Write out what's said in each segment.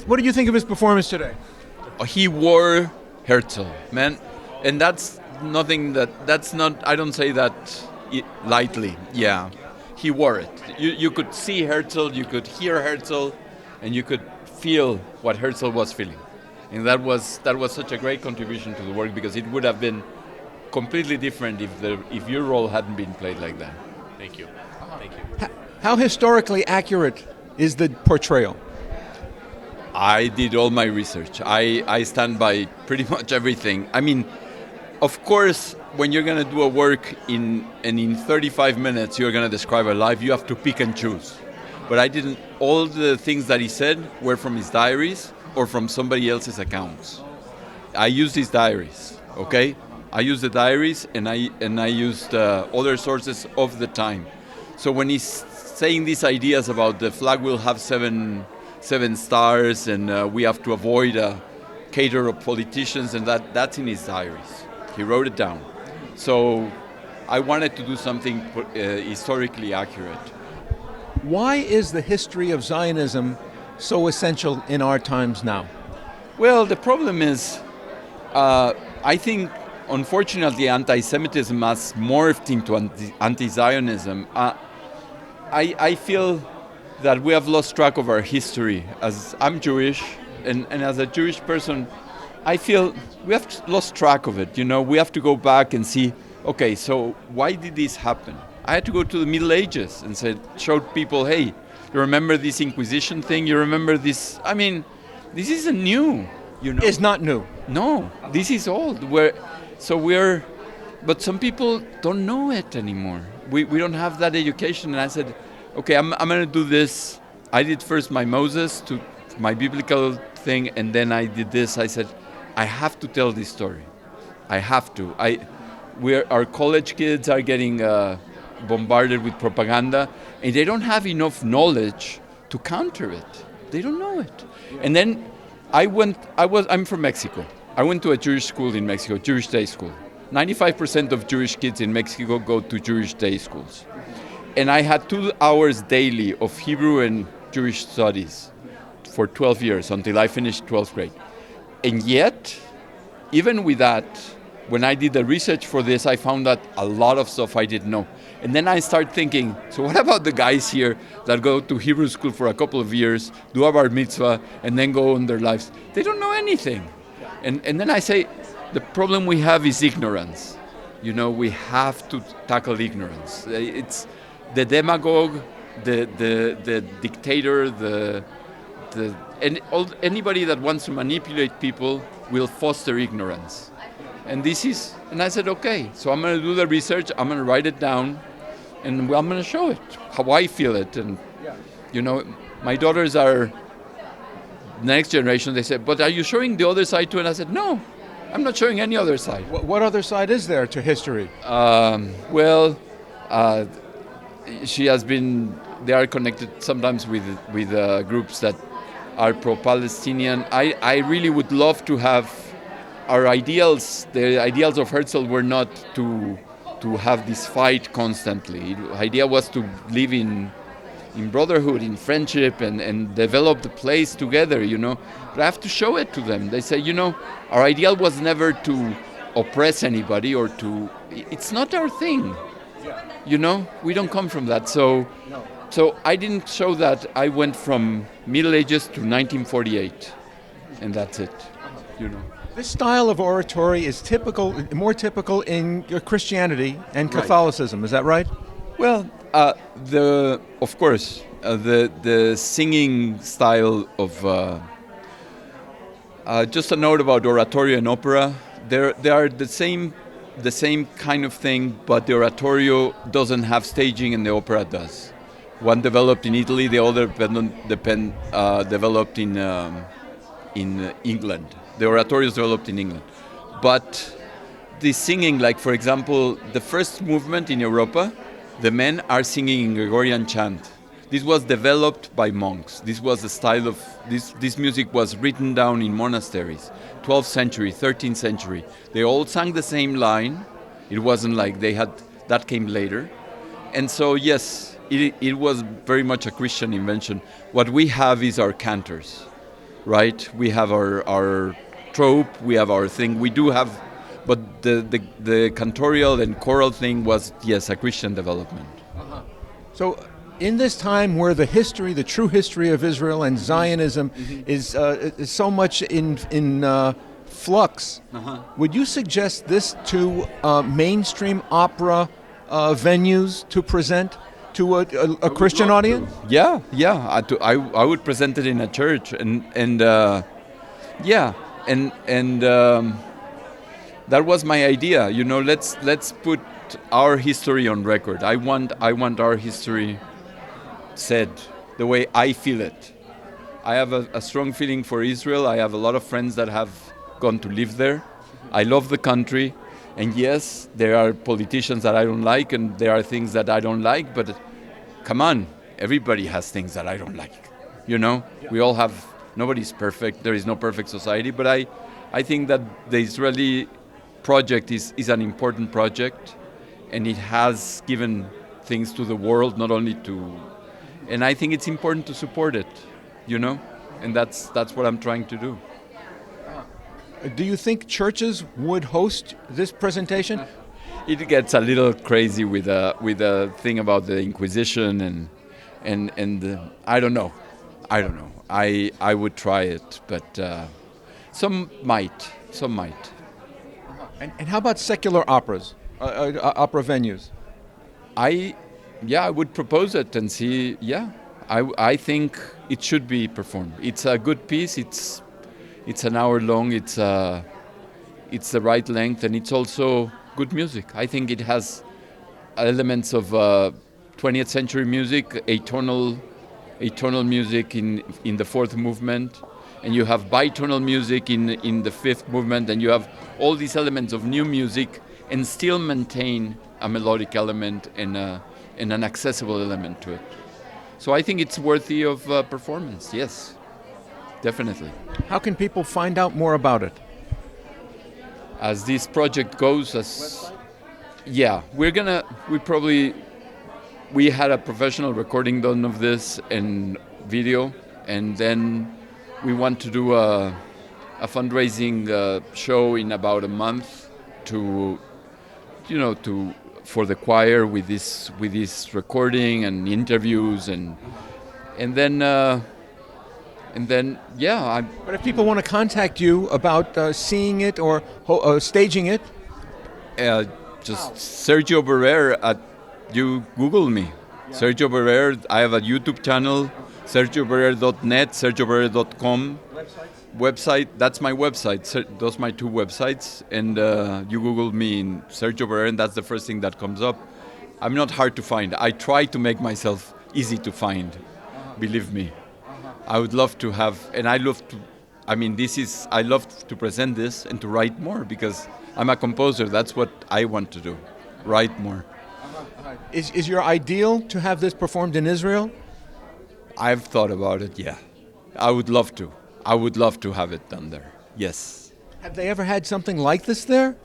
What do you think of his performance today? He wore Herzl, man, and that's nothing that's not. I don't say that lightly. Yeah, he wore it. You could see Herzl, you could hear Herzl, and you could feel what Herzl was feeling, and that was such a great contribution to the work, because it would have been completely different if your role hadn't been played like that. Thank you. Thank you. How historically accurate is the portrayal? I did all my research. I stand by pretty much everything. I mean, of course, when you're going to do a work in 35 minutes, you're going to describe a life, you have to pick and choose. But I didn't, all the things that he said were from his diaries or from somebody else's accounts. I used his diaries, okay? I used the diaries and I used other sources of the time. So when he's saying these ideas about the flag will have seven stars and we have to avoid a cater of politicians, and that's in his diaries. He wrote it down. So I wanted to do something historically accurate. Why is the history of Zionism so essential in our times now? Well, the problem is, I think, unfortunately, anti-Semitism has morphed into anti-Zionism. I feel that we have lost track of our history. As I'm Jewish, and as a Jewish person, I feel we have lost track of it. You know, we have to go back and see, okay, so why did this happen? I had to go to the Middle Ages and showed people, hey, you remember this Inquisition thing? You remember this? I mean, this isn't new. You know, It's not new. no, this is old. But some people don't know it anymore. We don't have that education. And I said, okay, I'm going to do this. I did first my Moses, to my biblical thing, and then I did this. I said, I have to tell this story. I have to. Our college kids are getting bombarded with propaganda, and they don't have enough knowledge to counter it. They don't know it. And then I'm from Mexico. I went to a Jewish school in Mexico, Jewish day school. 95% of Jewish kids in Mexico go to Jewish day schools. And I had 2 hours daily of Hebrew and Jewish studies for 12 years until I finished 12th grade. And yet, even with that, when I did the research for this, I found that a lot of stuff I didn't know. And then I started thinking, so what about the guys here that go to Hebrew school for a couple of years, do a bar mitzvah, and then go on their lives? They don't know anything. And then I say, the problem we have is ignorance. You know, we have to tackle ignorance. It's the demagogue, the dictator, anybody that wants to manipulate people will foster ignorance. And I said, okay, so I'm going to do the research, I'm going to write it down, and I'm going to show it, how I feel it. And, you know, my daughters are next generation. They said, but are you showing the other side too? And I said, no, I'm not showing any other side. What other side is there to history? They are connected sometimes with groups that are pro-Palestinian. I really would love to have our ideals. The ideals of Herzl were not to have this fight constantly. The idea was to live in brotherhood, in friendship, and develop the place together, you know. But I have to show it to them. They say, you know, our ideal was never to oppress anybody or it's not our thing. You know, we don't come from that. So I didn't show that. I went from Middle Ages to 1948, and that's it, you know. This style of oratory is more typical in Christianity and Catholicism. Is that right? Well, of course, the singing style of. Just a note about oratorio and opera. They are the same kind of thing, but the oratorio doesn't have staging and the opera does. One developed in Italy, the other developed in England. The oratorio is developed in England. But the singing, like for example, the first movement in Europa, the men are singing in Gregorian chant. This was developed by monks. This was the style of, this music was written down in monasteries, 12th century, 13th century. They all sang the same line. It wasn't like that came later. And so yes, it was very much a Christian invention. What we have is our cantors. right? We have our trope, we have our thing. We do have, but the cantorial and choral thing was, yes, a Christian development. So, in this time where the history, the true history of Israel and Zionism is so much in flux, would you suggest this to mainstream opera venues to present to a Christian audience? Yeah. I would present it in a church, and that was my idea. You know, let's put our history on record. I want our history said the way I feel it. I have a strong feeling for Israel. I have a lot of friends that have gone to live there. I love the country. And yes, there are politicians that I don't like, and there are things that I don't like, but come on, everybody has things that I don't like. You know, we all have, nobody's perfect, there is no perfect society, but I think that the Israeli project is an important project, and it has given things to the world, not only to, and I think it's important to support it, you know, and that's what I'm trying to do. Do you think churches would host this presentation? It gets a little crazy with a thing about the Inquisition and I don't know. I would try it, but some might. And how about secular operas, opera venues? I would propose it and see. Yeah, I think it should be performed. It's a good piece. It's an hour long. It's the right length, and it's also good music. I think it has elements of 20th century music, atonal music in the fourth movement, and you have bitonal music in the fifth movement, and you have all these elements of new music, and still maintain a melodic element and an accessible element to it. So I think it's worthy of performance. Yes, definitely. How can people find out more about it? As this project goes, we had a professional recording done of this and video, and then we want to do a fundraising show in about a month for the choir with this recording and interviews and then. But if people want to contact you about seeing it or staging it, just Sergio Barer you Google me. Yeah. Sergio Barer. I have a YouTube channel, sergiobarer.net, sergiobarer.com. Website. That's my website. Those are my two websites. And you Google me in Sergio Barer, and that's the first thing that comes up. I'm not hard to find. I try to make myself easy to find. Believe me. I would love to have, and I love to present this and to write more because I'm a composer. That's what I want to do, write more. Is your ideal to have this performed in Israel? I've thought about it, yeah. I would love to. I would love to have it done there, yes. Have they ever had something like this there?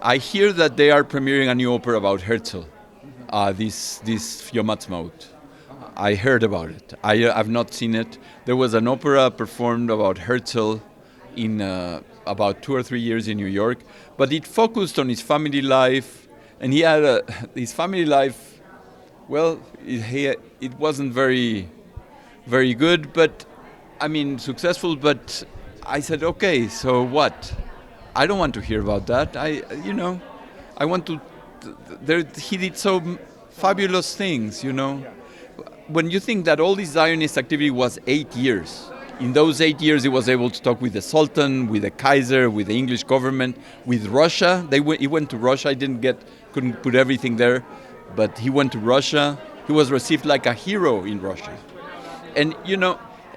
I hear that they are premiering a new opera about Herzl, this Yom Ha'atzmaut. I heard about it. I've not seen it. There was an opera performed about Herzl in about 2 or 3 years in New York, but it focused on his family life, and he had his family life. Well, it wasn't very, very good, but successful. But I said, okay, so what? I don't want to hear about that. I want to. He did so fabulous things, When you think that all this Zionist activity was 8 years, in those 8 years he was able to talk with the Sultan, with the Kaiser, with the English government, with Russia. He went to Russia. Couldn't put everything there, but he went to Russia. He was received like a hero in Russia. And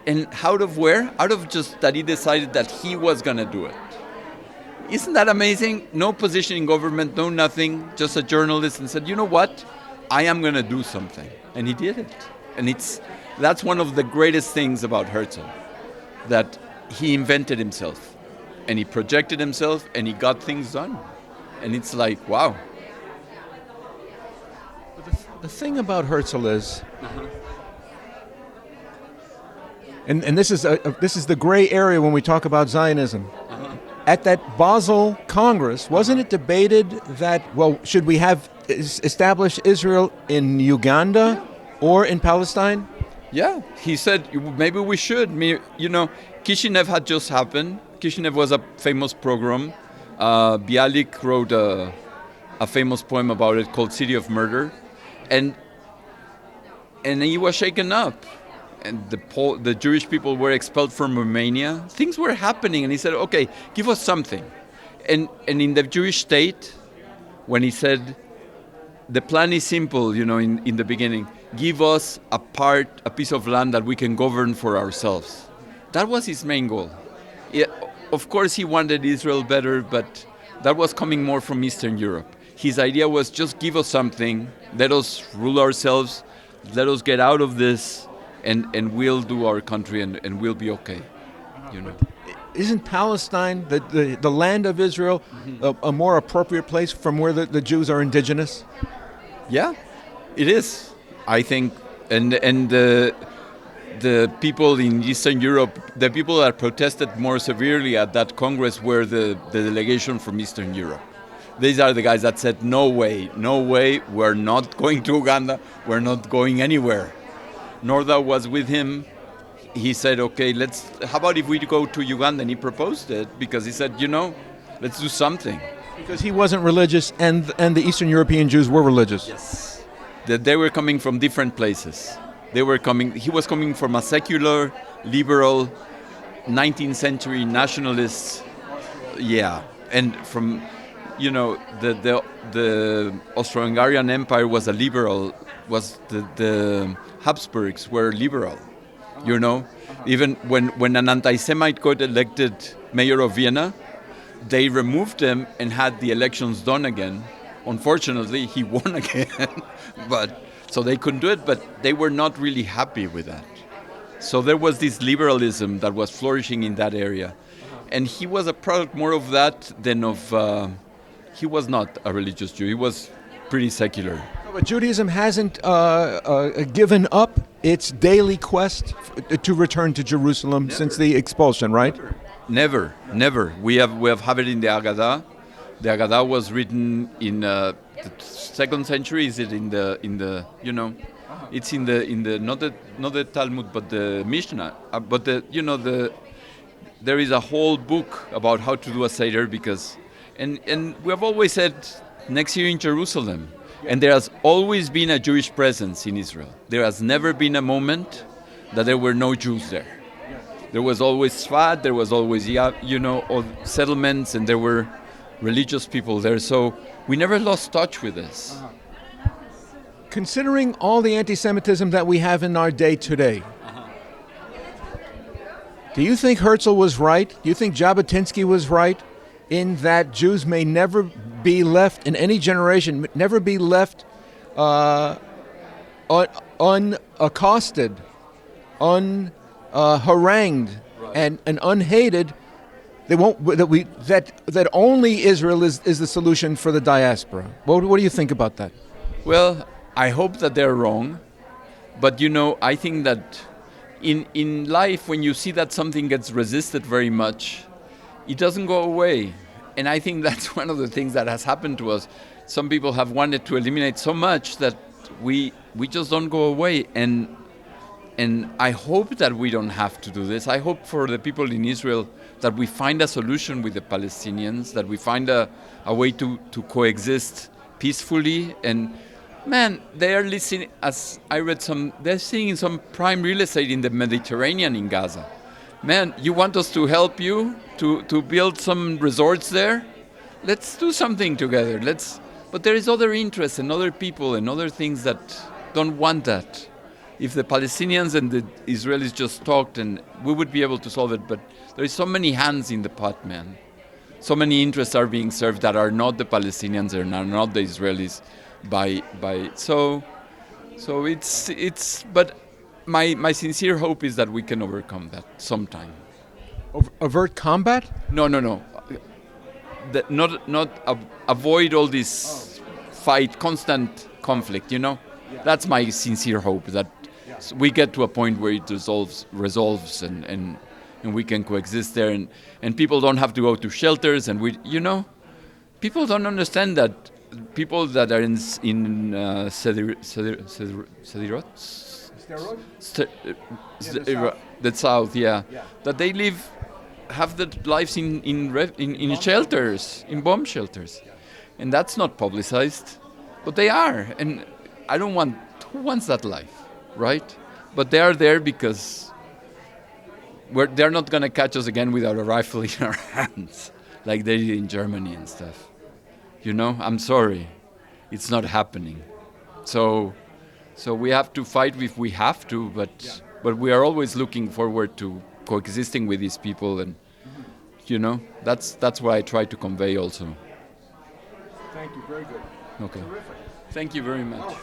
and out of where? Out of just that he decided that he was going to do it. Isn't that amazing? No position in government, no nothing, just a journalist, and said, you know what? I am going to do something. And he did it. And that's one of the greatest things about Herzl, that he invented himself, and he projected himself, and he got things done. And it's like, wow. The thing about Herzl is, and this is the gray area when we talk about Zionism. At that Basel Congress, wasn't it debated that, well, should we have established Israel in Uganda or in Palestine? Yeah, he said maybe we should. Kishinev had just happened. Kishinev was a famous program. Bialik wrote a famous poem about it called City of Murder. And he was shaken up. And the Jewish people were expelled from Romania. Things were happening, and he said, okay, give us something. And in the Jewish state, when he said, the plan is simple, in the beginning, give us a piece of land that we can govern for ourselves. That was his main goal. Yeah, of course, he wanted Israel better, but that was coming more from Eastern Europe. His idea was just give us something, let us rule ourselves, let us get out of this, and we'll do our country and we'll be okay. Isn't Palestine, the land of Israel, a more appropriate place from where the Jews are indigenous? Yeah, it is. I think, and the people in Eastern Europe, the people that protested more severely at that Congress were the delegation from Eastern Europe. These are the guys that said, no way, we're not going to Uganda, we're not going anywhere. Norda was with him. He said, okay, how about if we go to Uganda? And he proposed it because he said, let's do something. Because he wasn't religious and the Eastern European Jews were religious. Yes. That they were coming from different places. He was coming from a secular, liberal, 19th century nationalist, and from, the Austro-Hungarian Empire was a liberal, the Habsburgs were liberal, Even when an anti-Semite got elected mayor of Vienna, they removed him and had the elections done again. Unfortunately, he won again, so they couldn't do it, but they were not really happy with that. So there was this liberalism that was flourishing in that area. And he was a product more of that than of... he was not a religious Jew. He was pretty secular. But Judaism hasn't given up its daily quest to return to Jerusalem since the expulsion, right? Never. We have it in the Haggadah. The Haggadah was written in the 2nd century. Is it in the it's in the not the Talmud but the Mishnah. But there is a whole book about how to do a Seder because and we have always said next year in Jerusalem. And there has always been a Jewish presence in Israel. There has never been a moment that there were no Jews there. There was always Sfat, there was always, all settlements, and there were religious people there. So we never lost touch with this. Considering all the anti-Semitism that we have in our day today, do you think Herzl was right? Do you think Jabotinsky was right in that Jews may never be left in any generation, never be left unaccosted, harangued, and unhated? That only Israel is the solution for the diaspora. What do you think about that? Well, I hope that they're wrong, but I think that in life, when you see that something gets resisted very much, it doesn't go away. And I think that's one of the things that has happened to us. Some people have wanted to eliminate so much that we just don't go away. And I hope that we don't have to do this. I hope for the people in Israel that we find a solution with the Palestinians, that we find a way to coexist peacefully. And man, they are listening, as I read they're seeing some prime real estate in the Mediterranean in Gaza. Man, you want us to help you to build some resorts there? Let's do something together. But there is other interests and other people and other things that don't want that. If the Palestinians and the Israelis just talked, and we would be able to solve it, but there is so many hands in the pot, man. So many interests are being served that are not the Palestinians and are not the Israelis so it's but my sincere hope is that we can overcome that sometime. Avert combat? No. Avoid all this fight, constant conflict, That's my sincere hope, that we get to a point where it resolves and we can coexist there, and people don't have to go to shelters, and people don't understand that people that are in the south, that they have their lives in shelters, in bomb shelters, and that's not publicized, but they are, and I don't want. Who wants that life, right? But they are there because they're not going to catch us again without a rifle in our hands, like they did in Germany and stuff. I'm sorry, it's not happening. So we have to fight if we have to, but we are always looking forward to coexisting with these people, and that's what I try to convey also. Thank you. Very good. Okay. Thank you very much.